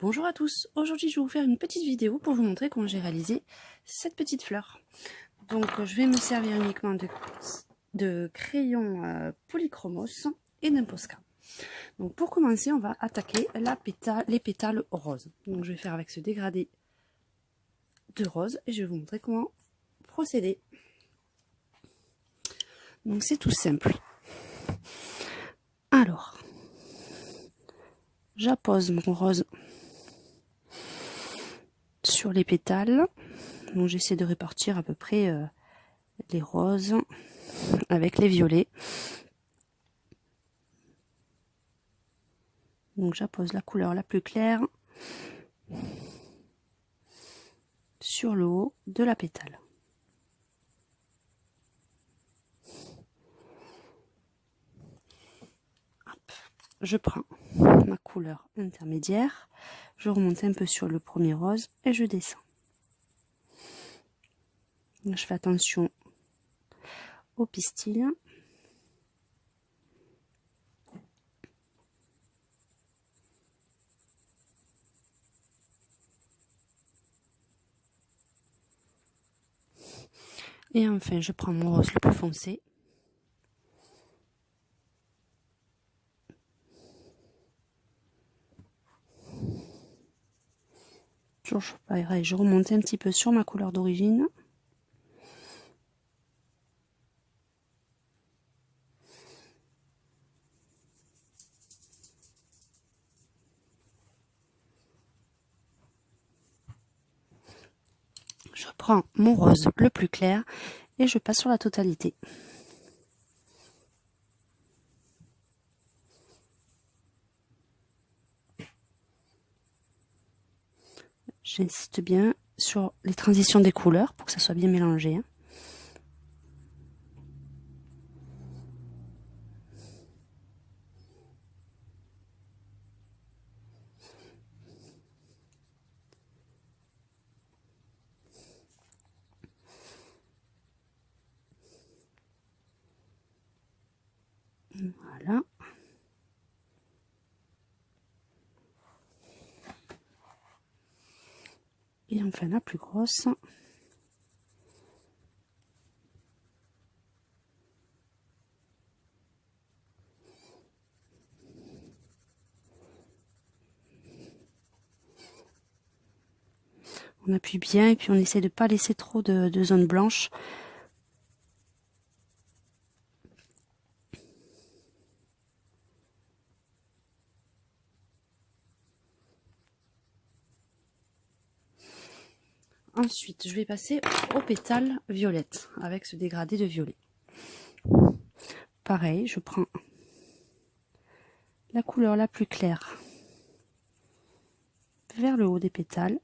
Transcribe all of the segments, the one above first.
Bonjour à tous, aujourd'hui je vais vous faire une petite vidéo pour vous montrer comment j'ai réalisé cette petite fleur. Donc je vais me servir uniquement de crayons polychromos et d'un Posca. Donc pour commencer on va attaquer les pétales roses. Donc je vais faire avec ce dégradé de rose et je vais vous montrer comment procéder. Donc c'est tout simple. Alors, j'appose mon rose sur les pétales. Donc j'essaie de répartir à peu près les roses avec les violets. Donc j'appose la couleur la plus claire sur le haut de la pétale. Hop. Je prends ma couleur intermédiaire, je remonte un peu sur le premier rose et je descends. Je fais attention au pistil. Et enfin, je prends mon rose le plus foncé. Toujours pareil, je remonte un petit peu sur ma couleur d'origine. Je prends mon rose le plus clair et je passe sur la totalité. J'insiste bien sur les transitions des couleurs pour que ça soit bien mélangé. Voilà. Et enfin la plus grosse. On appuie bien et puis on essaie de ne pas laisser trop de zones blanches. Ensuite, je vais passer aux pétales violettes avec ce dégradé de violet. Pareil, je prends la couleur la plus claire vers le haut des pétales.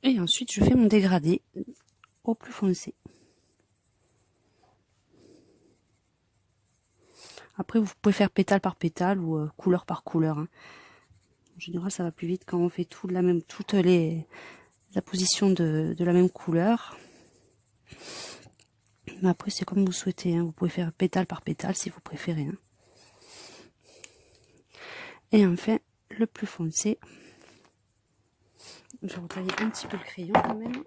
Et ensuite, je fais mon dégradé au plus foncé. Après, vous pouvez faire pétale par pétale ou couleur par couleur. En général, ça va plus vite quand on fait toutes la position de la même couleur. Mais après, c'est comme vous souhaitez. Vous pouvez faire pétale par pétale si vous préférez. Et enfin, le plus foncé. Je vais retailler un petit peu le crayon quand même.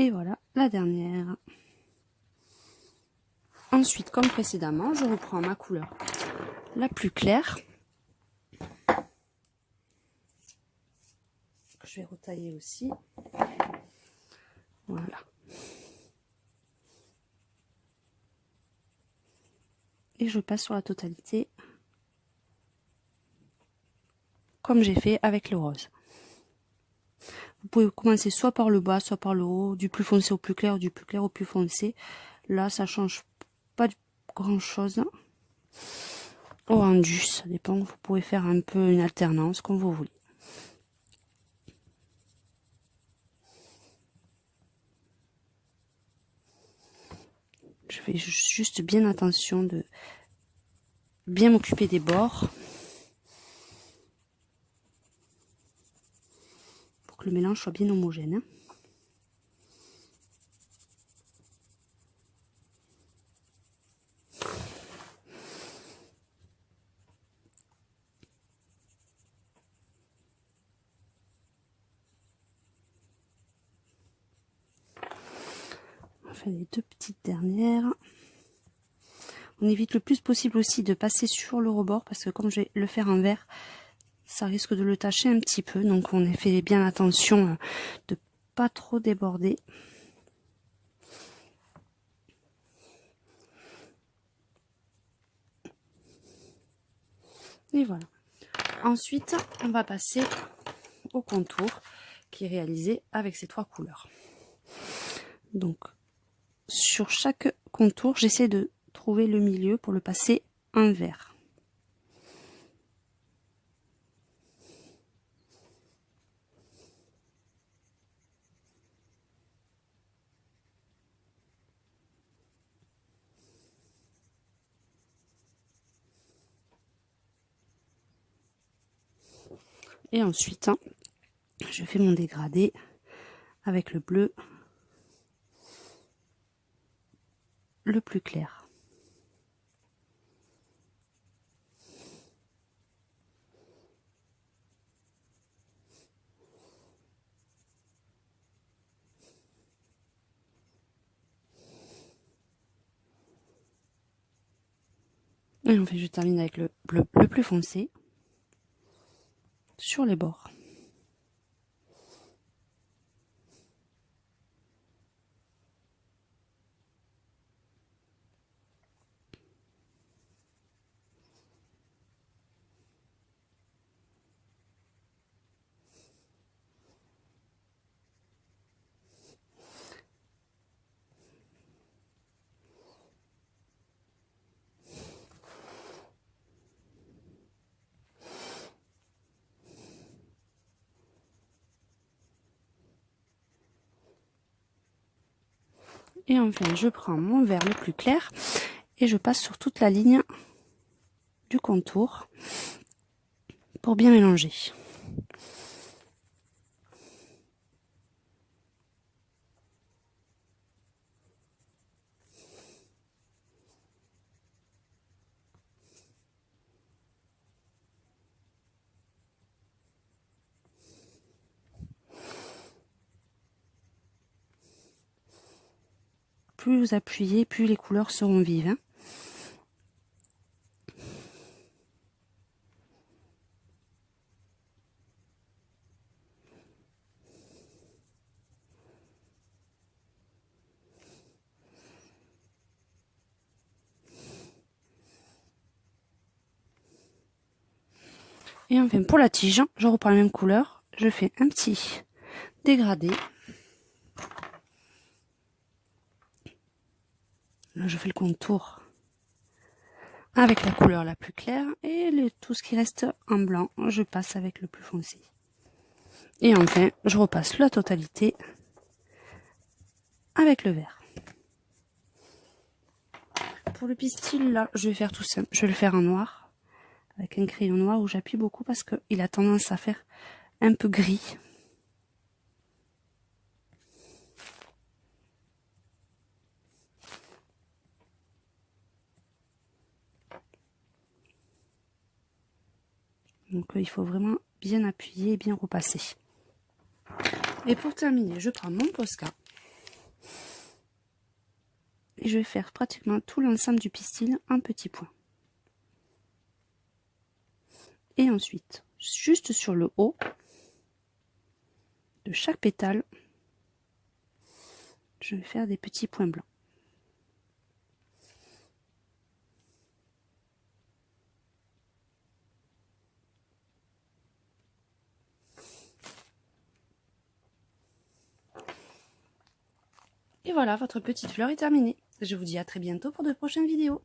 Et voilà la dernière. Ensuite, comme précédemment, je reprends ma couleur la plus claire. Je vais retailler aussi. Voilà. Et je passe sur la totalité comme j'ai fait avec le rose. Vous pouvez commencer soit par le bas, soit par le haut, du plus foncé au plus clair, du plus clair au plus foncé. Là, ça change pas grand chose au rendu, ça dépend. Vous pouvez faire un peu une alternance comme vous voulez. Je fais juste bien attention de bien m'occuper des bords pour que le mélange soit bien homogène. On fait les deux petites dernières. On évite le plus possible aussi de passer sur le rebord parce que comme je vais le faire en vert, ça risque de le tacher un petit peu. Donc on fait bien attention de pas trop déborder. Et voilà. Ensuite, on va passer au contour qui est réalisé avec ces trois couleurs. Donc sur chaque contour, j'essaie de trouver le milieu pour le passer en vert. Et ensuite, je fais mon dégradé avec le bleu le plus clair. Et enfin, je termine avec le bleu le plus foncé sur les bords. Et enfin, je prends mon vert le plus clair et je passe sur toute la ligne du contour pour bien mélanger. Plus vous appuyez, plus les couleurs seront vives. Et enfin, pour la tige, je reprends la même couleur. Je fais un petit dégradé. Là, je fais le contour avec la couleur la plus claire. Et tout ce qui reste en blanc, je passe avec le plus foncé. Et enfin, je repasse la totalité avec le vert. Pour le pistil, là, je vais faire tout simple. Je vais le faire en noir, avec un crayon noir où j'appuie beaucoup parce qu'il a tendance à faire un peu gris. Donc il faut vraiment bien appuyer et bien repasser. Et pour terminer, je prends mon Posca. Et je vais faire pratiquement tout l'ensemble du pistil en petits points. Et ensuite, juste sur le haut de chaque pétale, je vais faire des petits points blancs. Et voilà, votre petite fleur est terminée. Je vous dis à très bientôt pour de prochaines vidéos.